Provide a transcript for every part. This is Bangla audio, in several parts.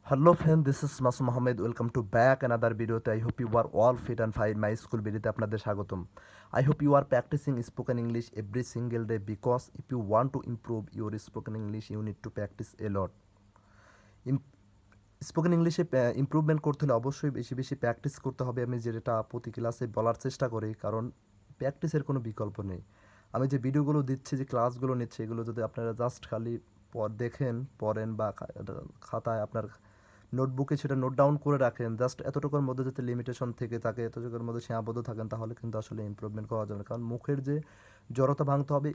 Hello friend, this is Masum Mohammed. Welcome to back another video. I hope you are all fit and fine. My school ভিডিওতে আপনাদের স্বাগতম. I hope you are practicing spoken English every single day because if you want to improve your spoken English, you need to practice a lot. Spoken ইংলিশে ইমপ্রুভমেন্ট করতে হলে অবশ্যই বেশি বেশি প্র্যাকটিস করতে হবে। আমি যেটা প্রতি ক্লাসে বলার চেষ্টা করি, কারণ প্র্যাকটিসের কোনো বিকল্প নেই। আমি যে ভিডিওগুলো দিচ্ছি, যে ক্লাসগুলো নিচ্ছি, এগুলো যদি আপনারা জাস্ট খালি দেখেন, পড়েন বা খাতায় আপনার নোটবুকে সেটা নোট ডাউন করে রাখেন, জাস্ট এতটুকুর মধ্যে যাতে লিমিটেশন থেকে থাকে, এতটুকুর মধ্যে সীমাবদ্ধ থাকেন, তাহলে কিন্তু আসলে ইমপ্রুভমেন্ট করা যাবে না। কারণ মুখের যে জড়তা ভাঙতে হবে,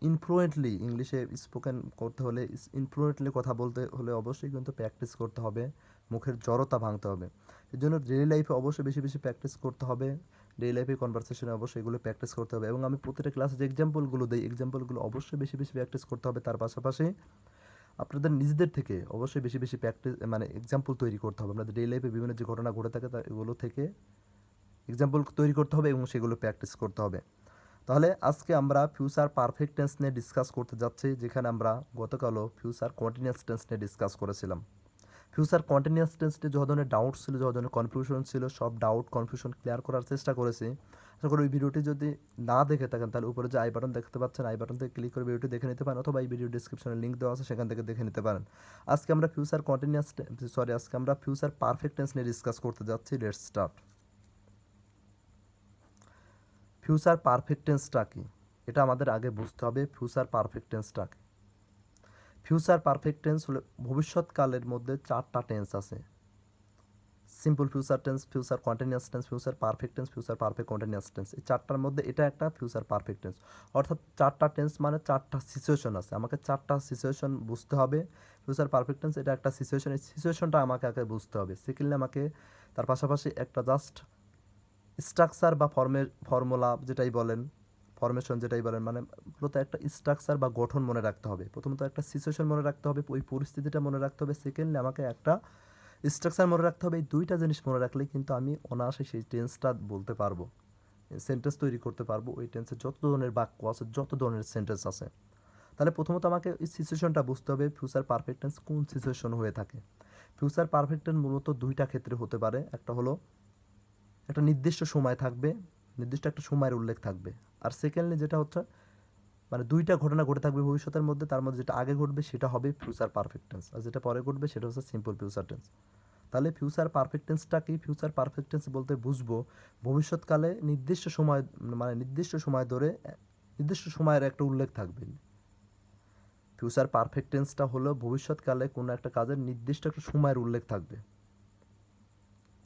ইনফ্লুয়েন্টলি ইংলিশে স্পোকেন করতে হলে, ইনফ্লুয়েন্টলি কথা বলতে হলে অবশ্যই কিন্তু প্র্যাকটিস করতে হবে, মুখের জড়তা ভাঙতে হবে। এর জন্য ডেইলি লাইফে অবশ্যই বেশি বেশি প্র্যাকটিস করতে হবে। ডেইলি লাইফে কনভারসেশনে অবশ্যই এগুলো প্র্যাকটিস করতে হবে। এবং আমি প্রতিটা ক্লাসে যে এক্সাম্পলগুলো দিই, এক্সাম্পলগুলো অবশ্যই বেশি বেশি প্র্যাকটিস করতে হবে। তার পাশাপাশি আপনাদের নিজেদের থেকে অবশ্যই বেশি বেশি প্র্যাকটিস এক্সাম্পল তৈরি করতে হবে। আপনাদের ডেইলি লাইফে বিভিন্ন যে ঘটনা ঘটে থাকে, তা এগুলো থেকে এক্সাম্পল তৈরি করতে হবে এবং সেগুলো প্র্যাকটিস করতে হবে। তাহলে আজকে আমরা ফিউচার পারফেক্ট টেন্স নিয়ে ডিসকাস করতে যাচ্ছি, যেখানে আমরা গতকালও ফিউচার কন্টিনিউয়াস টেন্স নিয়ে ডিসকাস করেছিলাম। ফিউচার কন্টিনিউয়াস টেন্স নিয়ে যত ধরনের ডাউট ছিল, যত ধরনের কনফিউশন ছিল, সব ডাউট কনফিউশন ক্লিয়ার করার চেষ্টা করেছি। আশা করি ওই ভিডিওটি যদি না দেখে থাকেন, তাহলে উপরে যে আই বাটন দেখতে পাচ্ছেন, আই বাটন থেকে ক্লিক করে ভিডিওটি দেখে নিতে পারেন, অথবা এই ভিডিও ডিসক্রিপশনে লিঙ্ক দেওয়া আছে, সেখান থেকে দেখে নিতে পারেন। আজকে আমরা আজকে আমরা ফিউচার পারফেক্ট টেন্স নিয়ে ডিসকাস করতে যাচ্ছি। Let's start. ফিউচার পারফেক্ট টেন্সটা কি, এটা আমাদের আগে বুঝতে হবে। ফিউচার পারফেক্ট টেন্সটা কি? ফিউচার পারফেক্ট টেন্স হলো ভবিষ্যৎকালের মধ্যে চারটা টেন্স আছে। Simple future tense, future continuous tense, future perfect tense, future perfect continuous tense. এই চারটার মধ্যে এটা একটা ফিউচার পারফেক্ট টেন্স। অর্থাৎ চারটা টেন্স মানে চারটা সিচুয়েশন আছে, আমাকে চারটা সিচুয়েশন বুঝতে হবে। ফিউচার পারফেক্ট টেন্স এটা একটা সিচুয়েশন, এই সিচুয়েশনটা আমাকে আগে বুঝতে হবে। সেকেন্ডলি আমাকে তার পাশাপাশি একটা জাস্ট স্ট্রাকচার বা ফর্মুলা যেটাই বলেন, ফরমেশন যেটাই বলেন, মানে মূলত একটা স্ট্রাকচার বা গঠন মনে রাখতে হবে। প্রথমত একটা সিচুয়েশন মনে রাখতে হবে, ওই পরিস্থিতিটা মনে রাখতে হবে। সেকেন্ডলি আমাকে একটা স্ট্রাকচার মনে রাখতে হবে। এই দুইটা জিনিস মনে রাখলেই কিন্তু আমি অনায়াসে সেই টেন্সটা বলতে পারবো, সেন্টেন্স তৈরি করতে পারবো। ওই টেন্সে যত ধরনের বাক্য আছে, যত ধরনের সেন্টেন্স আছে, তাহলে প্রথমত আমাকে এই সিচুয়েশনটা বুঝতে হবে, ফিউচার পারফেক্ট টেন্স কোন সিচুয়েশন হয়ে থাকে। ফিউচার পারফেক্ট টেন্স মূলত দুইটা ক্ষেত্রে হতে পারে। একটা হলো একটা নির্দিষ্ট সময় থাকবে, নির্দিষ্ট একটা সময়ের উল্লেখ থাকবে। আর সেকেন্ডলি যেটা হচ্ছে, মানে দুইটা ঘটনা ঘটে থাকবে ভবিষ্যতের মধ্যে, তার মধ্যে যেটা আগে ঘটবে সেটা হবে ফিউচার পারফেক্ট টেন্স, আর যেটা পরে ঘটবে সেটা হচ্ছে সিম্পল ফিউচার টেন্স। তাহলে ফিউচার পারফেক্ট টেন্সটা কি? ফিউচার পারফেক্ট টেন্স বলতে বুঝবো ভবিষ্যৎকালে নির্দিষ্ট সময়, মানে নির্দিষ্ট সময় ধরে নির্দিষ্ট সময়ের একটা উল্লেখ থাকবে। ফিউচার পারফেক্ট টেন্সটা হলো ভবিষ্যৎকালে কোনো একটা কাজের নির্দিষ্ট একটা সময়ের উল্লেখ থাকবে।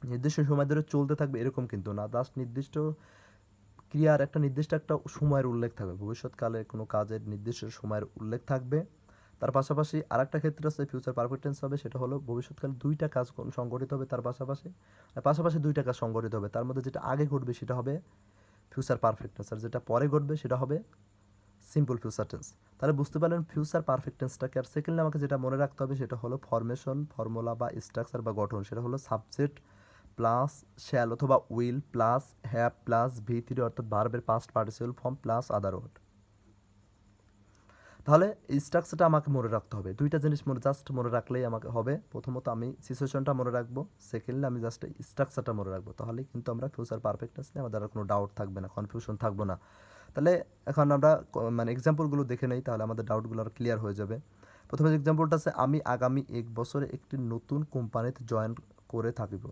নির্দিষ্ট সময় ধরে চলতে থাকবে এরকম কিন্তু না, জাস্ট নির্দিষ্ট ক্রিয়ার একটা নির্দিষ্ট একটা সময়ের উল্লেখ থাকবে। ভবিষ্যৎকালে কোনো কাজের নির্দিষ্ট সময়ের উল্লেখ থাকবে। তার পাশাপাশি আরেকটা ক্ষেত্রে আছে ফিউচার পারফেক্ট টেন্স হবে, সেটা হলো ভবিষ্যৎকালে দুইটা কাজ সংগঠিত হবে, তার পাশাপাশি পাশাপাশি দুইটা কাজ সংগঠিত হবে। তার মধ্যে যেটা আগে ঘটবে সেটা হবে ফিউচার পারফেক্ট টেন্স, আর যেটা পরে ঘটবে সেটা হবে সিম্পল ফিউচার টেন্স। তাহলে বুঝতে পারলেন ফিউচার পারফেক্ট টেন্সটাকে। আর সেকেন্ডলি আমাকে যেটা মনে রাখতে হবে সেটা হলো ফরমেশন, ফর্মুলা বা স্ট্রাকচার বা গঠন। সেটা হলো সাবজেক্ট প্লাস শ্যাল অথবা উইল প্লাস হ্যাভ প্লাস ভি3, অর্থাৎ ভার্বের past participle form plus other word. তাহলে এই স্ট্রাকচারটা আমাকে মনে রাখতে হবে। দুইটা জিনিস জাস্ট মনে রাখলেই আমাকে হবে। প্রথমত আমি সিচুয়েশনটা মনে রাখবো, সেকেন্ডলি আমি জাস্ট স্ট্রাকচারটা মনে রাখবো। তাহলেই কিন্তু আমরা ফিউচার পারফেক্টনেস নিয়ে আমাদের আর কোনো ডাউট থাকবে না, কনফিউশন থাকবে না। তাহলে এখন আমরা এক্সাম্পলগুলো দেখে নেই, তাহলে আমাদের ডাউটগুলো আর ক্লিয়ার হয়ে যাবে। প্রথমে যে এক্সাম্পলটা আছে, আমি আগামী 1 বছরে একটি নতুন কোম্পানিতে জয়েন করে থাকিব।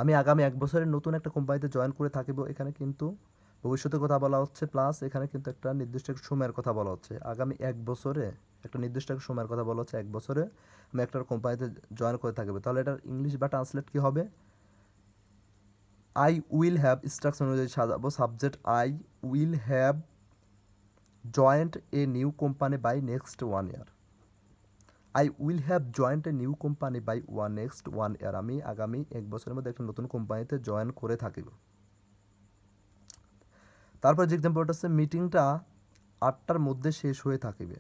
আমি আগামী 1 বছরে নতুন একটা কোম্পানিতে জয়েন করে থাকিব। এখানে কিন্তু ভবিষ্যতের কথা বলা হচ্ছে, প্লাস এখানে কিন্তু একটা নির্দিষ্ট একটা সময়ের কথা বলা হচ্ছে। আগামী 1 বছরে একটা নির্দিষ্ট একটা সময়ের কথা বলা হচ্ছে, 1 বছরে আমি একটা কোম্পানিতে জয়েন করে থাকবে। তাহলে এটার ইংলিশ বা ট্রান্সলেট কী হবে? আই উইল হ্যাভ, স্ট্রাকচার অনুযায়ী সাজাবো, subject I will have joined a new company by next 1 year. I will have joined a new company by next 1 year. আমি আগামী 1 বছরের মধ্যে একটা নতুন কোম্পানিতে জয়েন করে থাকিব। তারপর যে এক্সাম্পলটা হচ্ছে, মিটিংটা 8টার মধ্যে শেষ হয়ে থাকিবে।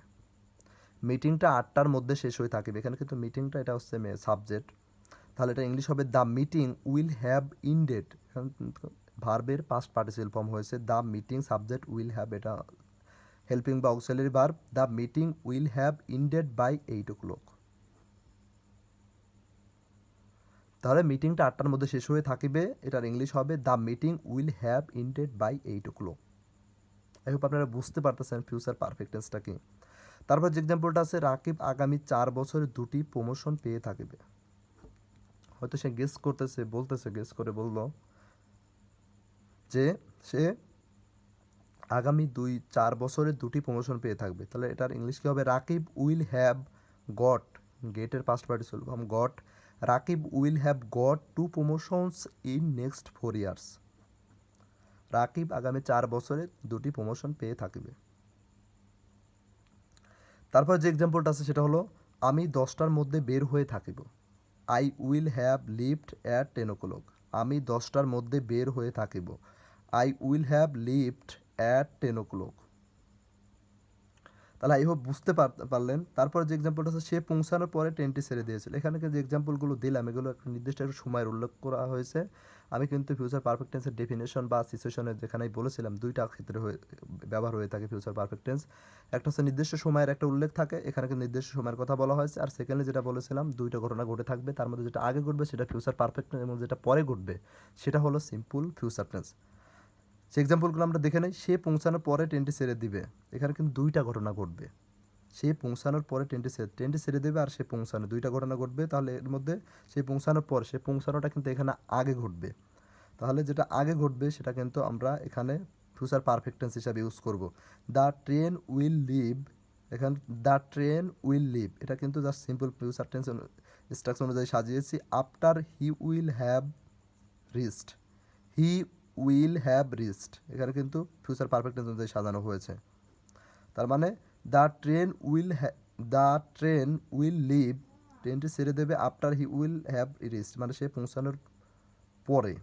মিটিংটা 8টার মধ্যে শেষ হয়ে থাকিবে। এখানে কিন্তু মিটিংটা এটা হচ্ছে সাবজেক্ট, তাহলে এটা ইংলিশ হবে the meeting will have ended. ভার্বের পাস্ট পার্টিসিপল ফর্ম হয়েছে the meeting, subject will have, এটা হেল্পিং বা auxiliary verb. The meeting will have ended by 8 o'clock। তাহলে মিটিংটা 8টার মধ্যে শেষ হয়ে থাকিবে, এটার ইংলিশ হবে the meeting will have ended by 8 o'clock। I hope আপনারা বুঝতে পারতেছেন ফিউচার পারফেক্ট টেন্সটা কি। তারপর যে এক্সাম্পলটা আছে, রাকিব আগামী 4 বছরে 2টি প্রমোশন পেয়ে থাকিবে। হয়তো সে গেস করতেছে, বলতেছে, গেস করে বলল যে সে আগামী 4 বছরে 2টি প্রমোশন পেয়ে থাকবে। তাহলে এটার ইংলিশ কী হবে? রাকিব উইল হ্যাভ গট, গেটের past participle form goat, Rakib will have got 2 promotions in next 4 years. Rakib আগামী 4 বছরে 2টি প্রমোশন পেয়ে থাকিবে। তারপর যে এক্সাম্পলটা আছে সেটা হলো, আমি 10টার মধ্যে বের হয়ে থাকিব। I will have lived at 10 o'clock। আমি 10টার মধ্যে বের হয়ে থাকিব। I will have lived at 10 o'clock। তাহলে আই হোপ বুঝতে পারলেন। তারপর যে এক্সাম্পলটা আছে, সে পৌঁছানোর পরে ট্রেনটি ছেড়ে দিয়েছিল। এখানে যে এক্সাম্পলগুলো দিলাম এগুলো একটা নির্দিষ্ট একটা সময়ের উল্লেখ করা হয়েছে। আমি কিন্তু ফিউচার পারফেক্ট টেন্সের ডেফিনেশন বা সিচুয়েশনে যেখানেই বলেছিলাম দুইটা ক্ষেত্রে ব্যবহার হয়ে থাকে ফিউচার পারফেক্ট টেন্স। একটা হচ্ছে নির্দিষ্ট সময়ের একটা উল্লেখ থাকে, এখানে কিন্তু নির্দিষ্ট সময়ের কথা বলা হয়েছে। আর সেকেন্ডলি যেটা বলেছিলাম দুইটা ঘটনা ঘটে থাকবে, তার মধ্যে যেটা আগে ঘটবে সেটা ফিউচার পারফেক্ট টেন্স এবং যেটা পরে ঘটবে সেটা হলো সিম্পল ফিউচার টেন্স। সেই এক্সাম্পলগুলো আমরা দেখে নেই। সে পৌঁছানোর পরে ট্রেনটি ছেড়ে দিবে, এখানে কিন্তু দুইটা ঘটনা ঘটবে। সে পৌঁছানোর পরে ট্রেনটি ছেড়ে দেবে আর সে পৌঁছানো, দুইটা ঘটনা ঘটবে। তাহলে এর মধ্যে সে পৌঁছানোর পর, সে পৌঁছানোটা কিন্তু এখানে আগে ঘটবে। তাহলে যেটা আগে ঘটবে সেটা কিন্তু আমরা এখানে ফিউচার পারফেক্ট টেন্স হিসাবে ইউজ করব। দ্য ট্রেন উইল লিভ, এখানে দ্য ট্রেন উইল লিভ এটা কিন্তু just simple future tense structure অনুযায়ী সাজিয়েছি। After he will have reached, he will have reached এখানে কিন্তু ফিউচার পারফেক্ট টেন্স অনুযায়ী সাজানো হয়েছে। তার মানে দ্য ট্রেন উইল লিভ, ট্রেনটি ছেড়ে দেবে after he will have reached মানে সে পৌঁছানোর পরে,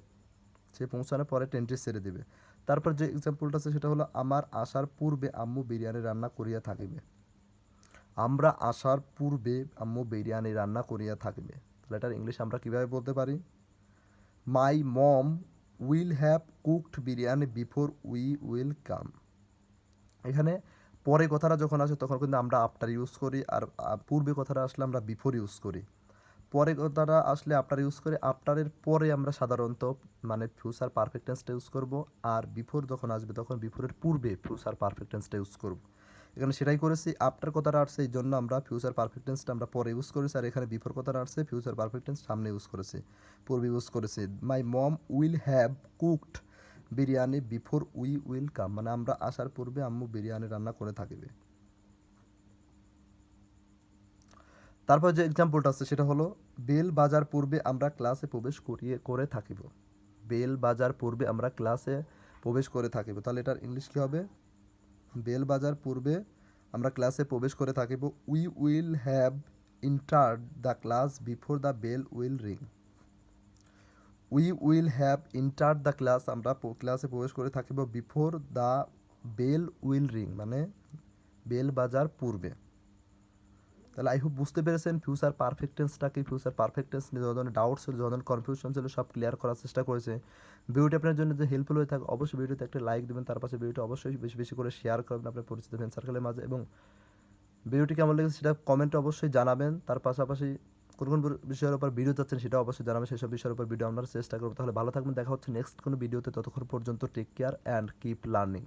সে পৌঁছানোর পরে ট্রেনটি ছেড়ে দেবে। তারপর যে এক্সাম্পলটা আছে সেটা হলো, আমার আসার পূর্বে আম্মু বিরিয়ানি রান্না করিয়া থাকিবে। আমরা আসার পূর্বে আম্মু বিরিয়ানি রান্না করিয়া থাকিবে। তাহলে এটার ইংলিশ আমরা কীভাবে বলতে পারি? My mom will have cooked biryani before we will come. এখানে পরে কথাটা যখন আসে তখন কিন্তু আমরা আফটার ইউজ করি, আর পূর্বে কথাটা আসলে আমরা বিফোর ইউজ করি। পরে কথাটা আসলে আফটার ইউজ করি, আফটারের পরে আমরা সাধারণত মানে ফিউচার পারফেক্ট টেন্সটা ইউজ করব, আর বিফোর যখন আসবে তখন বিফোরের পূর্বে ফিউচার পারফেক্ট টেন্সটা ইউজ করব। এখানে সেটাই করেছি। আফটার কথাটা আসছে এই জন্য আমরা ফিউচার পারফেক্ট টেন্সটা আমরা পরে ইউজ করেছি, আর এখানে বিফোর কথাটা আসছে ফিউচার পারফেক্ট টেন্স সামনে ইউজ করেছি, পূর্বে ইউজ করেছি। My mom will have cooked biryani before we will come মানে আমরা আসার পূর্বে আম্মু বিরিয়ানি রান্না করে থাকিবে। তারপর যে এক্সাম্পলটা আছে সেটা হলো, বেল বাজার পূর্বে আমরা ক্লাসে প্রবেশ করে থাকিব। বেল বাজার পূর্বে আমরা ক্লাসে প্রবেশ করে থাকিব। তাহলে এটার ইংলিশ কী হবে? বেল বাজার পূর্বে আমরা ক্লাসে প্রবেশ করে থাকিব। We will have entered the class before the bell will ring. We will have entered the class আমরা ক্লাসে প্রবেশ করে থাকিব before the bell will ring মানে বেল বাজার পূর্বে। তাহলে আই হোপ বুঝতে পেরেছেন ফিউচার পারফেক্ট টেন্সটা কি। ফিউচার পারফেক্ট টেন্স নিয়ে যত ধরনের ডাউটস ছিল, যত ধরনের কনফিউশন ছিল সব ক্লিয়ার করার চেষ্টা করেছে। ভিডিওটি আপনার জন্য যে হেল্পফুল হয়ে থাকে অবশ্যই ভিডিওতে একটা লাইক দেবেন, তার পাশে ভিডিওটি অবশ্যই বেশি বেশি করে শেয়ার করবেন আপনার পরিচিত ফ্রেন্ড সার্কেলের মাঝে, এবং ভিডিওটি কেমন লেগেছে সেটা কমেন্টে অবশ্যই জানাবেন। তার পাশাপাশি কোন কোন বিষয়ের উপর ভিডিও চাচ্ছেন সেটাও অবশ্যই জানাবেন, সেসব বিষয়ের উপর ভিডিও আমরা চেষ্টা করবো। তাহলে ভালো থাকবেন, দেখা হচ্ছে নেক্সট কোনো ভিডিওতে। ততক্ষণ পর্যন্ত take care and keep learning.